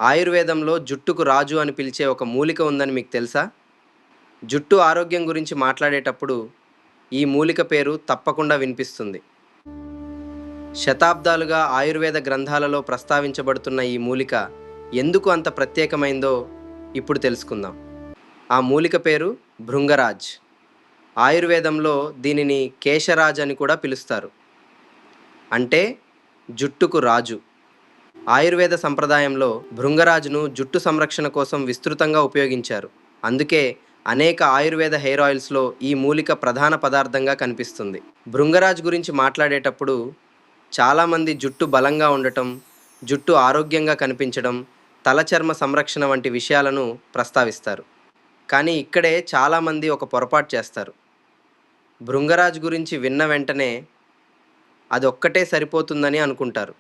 ఆయుర్వేదంలో జుట్టుకు రాజు అని పిలిచే ఒక మూలిక ఉందని మీకు తెలుసా? జుట్టు ఆరోగ్యం గురించి మాట్లాడేటప్పుడు ఈ మూలిక పేరు తప్పకుండా వినిపిస్తుంది. శతాబ్దాలుగా ఆయుర్వేద గ్రంథాలలో ప్రస్తావించబడుతున్న ఈ మూలిక ఎందుకు అంత ప్రత్యేకమైందో ఇప్పుడు తెలుసుకుందాం. ఆ మూలిక పేరు భృంగరాజ్. ఆయుర్వేదంలో దీనిని కేశరాజ్ అని కూడా పిలుస్తారు. అంటే జుట్టుకు రాజు. ఆయుర్వేద సంప్రదాయంలో భృంగరాజును జుట్టు సంరక్షణ కోసం విస్తృతంగా ఉపయోగించారు. అందుకే అనేక ఆయుర్వేద హెయిర్ ఆయిల్స్లో ఈ మూలిక ప్రధాన పదార్థంగా కనిపిస్తుంది. భృంగరాజ్ గురించి మాట్లాడేటప్పుడు చాలామంది జుట్టు బలంగా ఉండటం, జుట్టు ఆరోగ్యంగా కనిపించడం, తల చర్మ సంరక్షణ వంటి విషయాలను ప్రస్తావిస్తారు. కానీ ఇక్కడే చాలామంది ఒక పొరపాటు చేస్తారు. భృంగరాజ్ గురించి విన్న వెంటనే అది ఒక్కటే సరిపోతుందని అనుకుంటారు.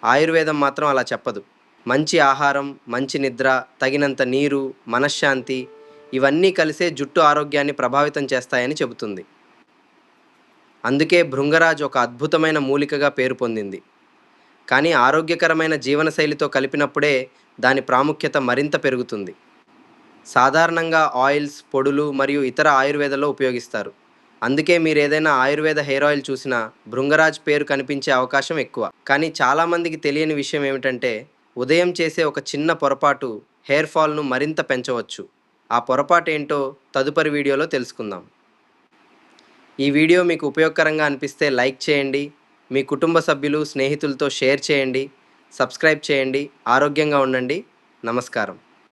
ఆయుర్వేదం మాత్రం అలా చెప్పదు. మంచి ఆహారం, మంచి నిద్ర, తగినంత నీరు, మనశ్శాంతి ఇవన్నీ కలిసే జుట్టు ఆరోగ్యాన్ని ప్రభావితం చేస్తాయని చెబుతుంది. అందుకే భృంగరాజ్ ఒక అద్భుతమైన మూలికగా పేరు పొందింది. కానీ ఆరోగ్యకరమైన జీవనశైలితో కలిపినప్పుడే దాని ప్రాముఖ్యత మరింత పెరుగుతుంది. సాధారణంగా ఆయిల్స్, పొడులు మరియు ఇతర ఆయుర్వేదంలో ఉపయోగిస్తారు. అందుకే మీరు ఏదైనా ఆయుర్వేద హెయిర్ ఆయిల్ చూసినా భృంగరాజ్ పేరు కనిపించే అవకాశం ఎక్కువ. కానీ చాలామందికి తెలియని విషయం ఏమిటంటే ఉదయం చేసే ఒక చిన్న పొరపాటు హెయిర్ ఫాల్ను మరింత పెంచవచ్చు. ఆ పొరపాటు ఏంటో తదుపరి వీడియోలో తెలుసుకుందాం. ఈ వీడియో మీకు ఉపయోగకరంగా అనిపిస్తే లైక్ చేయండి, మీ కుటుంబ సభ్యులు, స్నేహితులతో షేర్ చేయండి, సబ్స్క్రైబ్ చేయండి. ఆరోగ్యంగా ఉండండి. నమస్కారం.